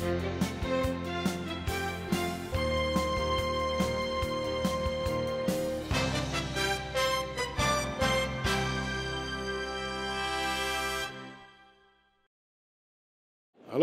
Hello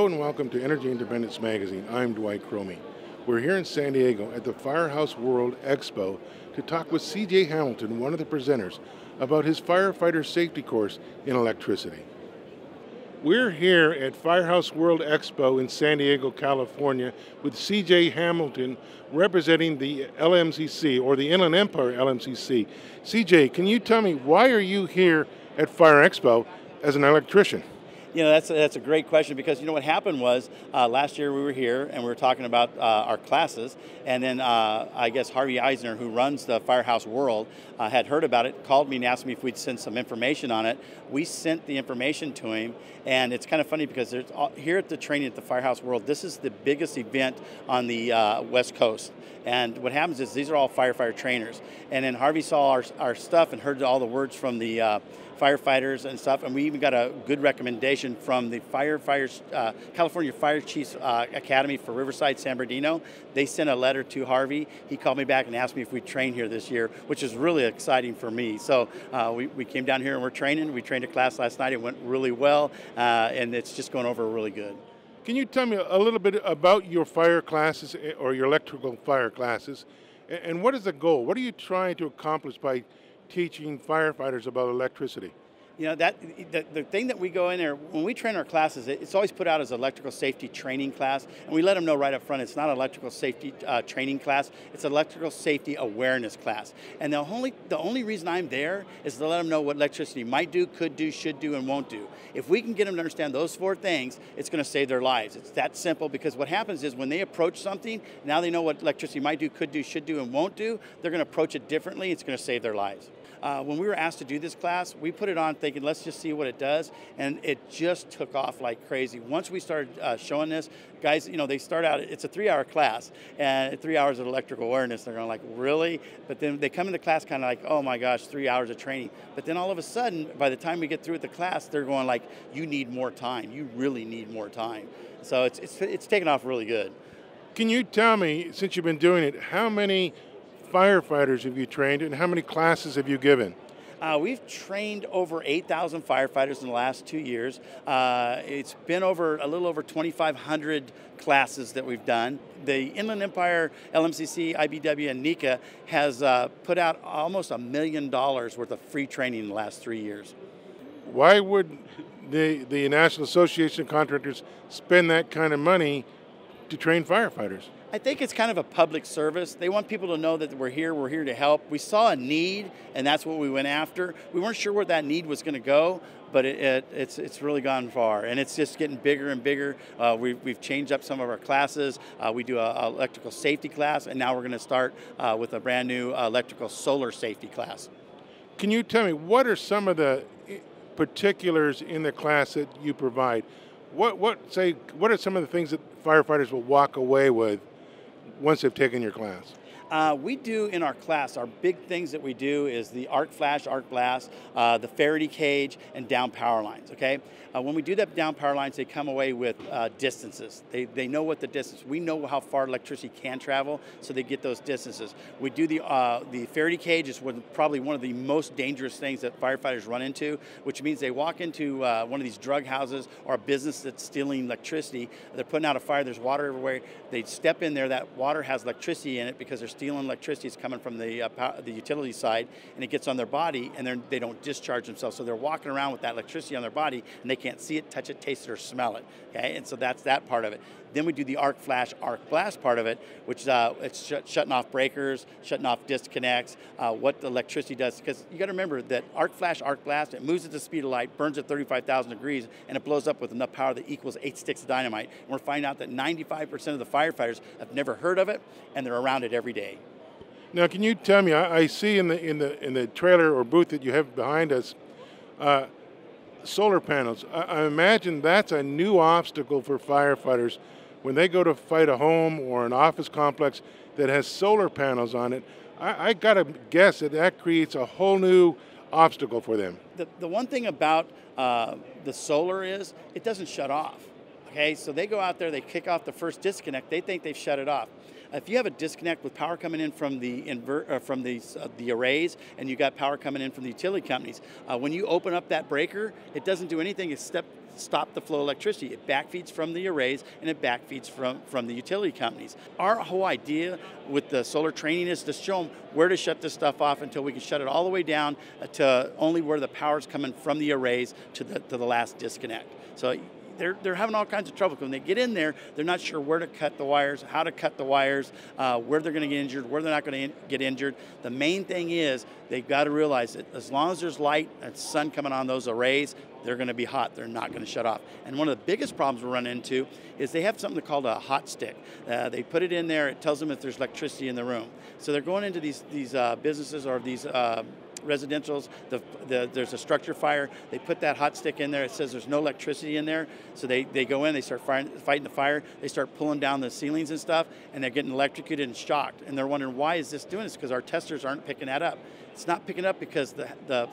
and welcome to Energy Independence Magazine. I'm Dwight Cromie. We're here in San Diego at the Firehouse World Expo to talk with C.J. Hamilton, one of the presenters, about his firefighter safety course in electricity. We're here at Firehouse World Expo in San Diego, California with C.J. Hamilton representing the LMCC, or the Inland Empire LMCC. C.J., can you tell me, why are you here at Fire Expo as an electrician? You know, that's a great question, because you know what happened was last year we were here and we were talking about our classes, and then I guess Harvey Eisner, who runs the Firehouse World, had heard about it, called me and asked me if we'd send some information on it. We sent the information to him, and it's kind of funny because here at the training at the Firehouse World, this is the biggest event on the West Coast. And what happens is these are all firefighter trainers, and then Harvey saw our stuff and heard all the words from the firefighters and stuff, and we even got a good recommendation from the California Fire Chiefs Academy for Riverside, San Bernardino. They sent a letter to Harvey. He called me back and asked me if we'd train here this year, which is really exciting for me. So we came down here and we're training. We trained a class last night. It went really well, and it's just going over really good. Can you tell me a little bit about your fire classes, or your electrical fire classes, and what is the goal? What are you trying to accomplish by teaching firefighters about electricity? You know, the thing that we go in there, when we train our classes, it's always put out as electrical safety training class, and we let them know right up front it's not an electrical safety training class, it's an electrical safety awareness class. And the only reason I'm there is to let them know what electricity might do, could do, should do, and won't do. If we can get them to understand those four things, it's going to save their lives. It's that simple, because what happens is when they approach something, now they know what electricity might do, could do, should do, and won't do, they're going to approach it differently. It's going to save their lives. When we were asked to do this class, we put it on thinking, let's just see what it does, and it just took off like crazy. Once we started showing this, guys, you know, they start out, it's a 3-hour class, and 3 hours of electrical awareness, they're going like, really? But then they come into class kind of like, oh my gosh, 3 hours of training. But then all of a sudden, by the time we get through with the class, they're going like, you need more time. You really need more time. So it's taken off really good. Can you tell me, since you've been doing it, how many firefighters have you trained, and how many classes have you given? We've trained over 8,000 firefighters in the last 2 years. It's been a little over 2,500 classes that we've done. The Inland Empire, LMCC, IBW, and NECA has put out almost $1 million worth of free training in the last 3 years. Why would the National Association of Contractors spend that kind of money to train firefighters? I think it's kind of a public service. They want people to know that we're here to help. We saw a need, and that's what we went after. We weren't sure where that need was going to go, but it's really gone far, and it's just getting bigger and bigger. We've changed up some of our classes. We do an electrical safety class, and now we're going to start with a brand new electrical solar safety class. Can you tell me, what are some of the particulars in the class that you provide? What are some of the things that firefighters will walk away with once they've taken your class? We do in our class, our big things that we do is the arc flash, arc blast, the Faraday cage, and down power lines, okay? When we do that down power lines, they come away with distances. They know what the distance, we know how far electricity can travel, so they get those distances. We do the Faraday cage is probably one of the most dangerous things that firefighters run into, which means they walk into one of these drug houses or a business that's stealing electricity. They're putting out a fire, there's water everywhere. They step in there, that water has electricity in it because they're stealing electricity. It's coming from the utility side, and it gets on their body, and they don't discharge themselves. So they're walking around with that electricity on their body, and they can't see it, touch it, taste it, or smell it. Okay, and so that's that part of it. Then we do the arc flash, arc blast part of it, which it's shutting off breakers, shutting off disconnects, what the electricity does. Because you got to remember that arc flash, arc blast, it moves at the speed of light, burns at 35,000 degrees, and it blows up with enough power that equals 8 sticks of dynamite. And we're finding out that 95% of the firefighters have never heard of it, and they're around it every day. Now, can you tell me? I see in the trailer or booth that you have behind us, solar panels. I imagine that's a new obstacle for firefighters when they go to fight a home or an office complex that has solar panels on it. I got to guess that creates a whole new obstacle for them. The one thing about the solar is it doesn't shut off. Okay, so they go out there, they kick off the first disconnect, they think they've shut it off. If you have a disconnect with power coming in from the arrays, and you got power coming in from the utility companies, when you open up that breaker, it doesn't do anything except stop the flow of electricity. It backfeeds from the arrays, and it backfeeds from the utility companies. Our whole idea with the solar training is to show them where to shut this stuff off until we can shut it all the way down to only where the power's coming from the arrays to the last disconnect. So they're having all kinds of trouble. When they get in there, they're not sure where to cut the wires, how to cut the wires, where they're going to get injured, where they're not going to get injured. The main thing is they've got to realize that as long as there's light and sun coming on those arrays, they're going to be hot. They're not going to shut off. And one of the biggest problems we run into is they have something called a hot stick. They put it in there. It tells them if there's electricity in the room. So they're going into these businesses or these residentials, there's a structure fire, they put that hot stick in there, it says there's no electricity in there, so they go in, they start fighting the fire, they start pulling down the ceilings and stuff, and they're getting electrocuted and shocked, and they're wondering why is this doing this, because our testers aren't picking that up. It's not picking up because the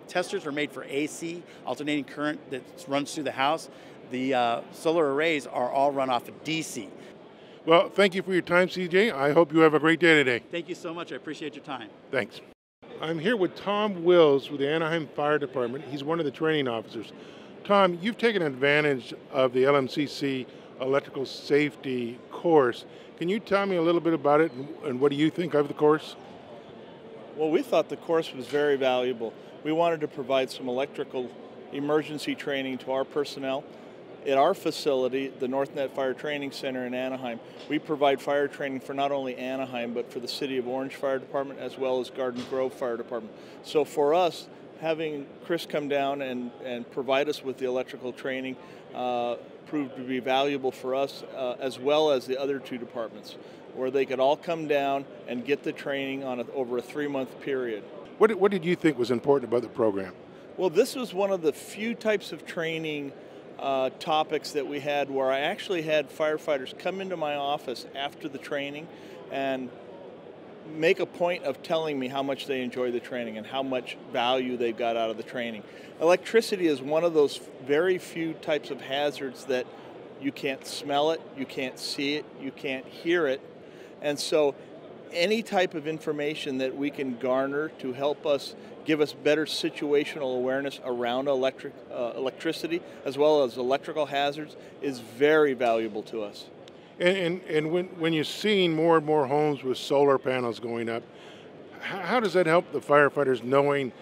testers are made for AC, alternating current that runs through the house. The solar arrays are all run off of DC. Well, thank you for your time, CJ. I hope you have a great day today. Thank you so much. I appreciate your time. Thanks. I'm here with Tom Wills with the Anaheim Fire Department. He's one of the training officers. Tom, you've taken advantage of the LMCC electrical safety course. Can you tell me a little bit about it and what do you think of the course? Well, we thought the course was very valuable. We wanted to provide some electrical emergency training to our personnel. At our facility, the NorthNet Fire Training Center in Anaheim, we provide fire training for not only Anaheim, but for the City of Orange Fire Department as well as Garden Grove Fire Department. So for us, having Chris come down and provide us with the electrical training proved to be valuable for us as well as the other two departments, where they could all come down and get the training on over a 3-month period. What did you think was important about the program? Well, this was one of the few types of training topics that we had where I actually had firefighters come into my office after the training and make a point of telling me how much they enjoy the training and how much value they got out of the training. Electricity is one of those very few types of hazards that you can't smell it, you can't see it, you can't hear it. And so any type of information that we can garner to help us give us better situational awareness around electricity as well as electrical hazards is very valuable to us. And when you're seeing more and more homes with solar panels going up, how does that help the firefighters knowing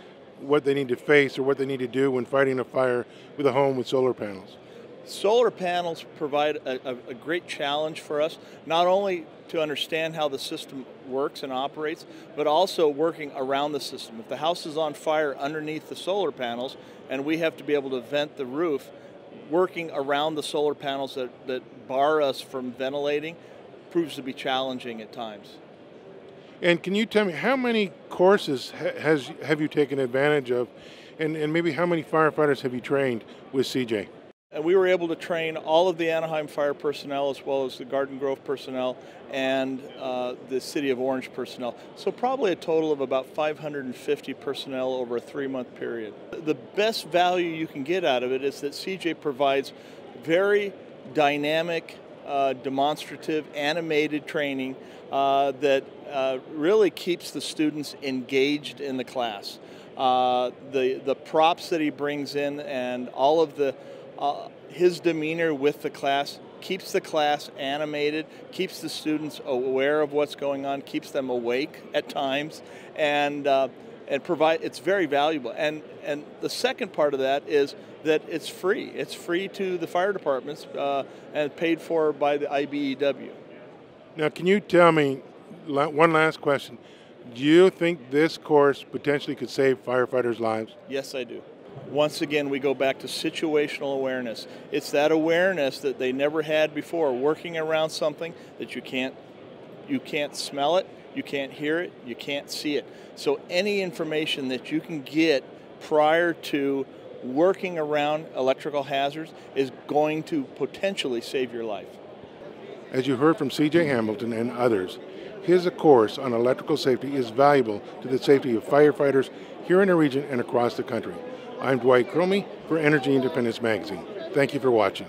what they need to face or what they need to do when fighting a fire with a home with solar panels? Solar panels provide a great challenge for us, not only to understand how the system works and operates, but also working around the system. If the house is on fire underneath the solar panels and we have to be able to vent the roof, working around the solar panels that bar us from ventilating proves to be challenging at times. And can you tell me how many courses have you taken advantage of, and maybe how many firefighters have you trained with CJ? And we were able to train all of the Anaheim fire personnel as well as the Garden Grove personnel and the City of Orange personnel. So probably a total of about 550 personnel over a 3-month period. The best value you can get out of it is that CJ provides very dynamic, demonstrative, animated training that really keeps the students engaged in the class. The props that he brings in and all of his demeanor with the class keeps the class animated, keeps the students aware of what's going on, keeps them awake at times, and it's very valuable. And the second part of that is that it's free. It's free to the fire departments and paid for by the IBEW. Now, can you tell me, one last question, do you think this course potentially could save firefighters' lives? Yes, I do. Once again, we go back to situational awareness. It's that awareness that they never had before, working around something that you can't smell it, you can't hear it, you can't see it. So any information that you can get prior to working around electrical hazards is going to potentially save your life. As you heard from CJ Hamilton and others, his course on electrical safety is valuable to the safety of firefighters here in the region and across the country. I'm Dwight Cromie for Energy Independence Magazine. Thank you for watching.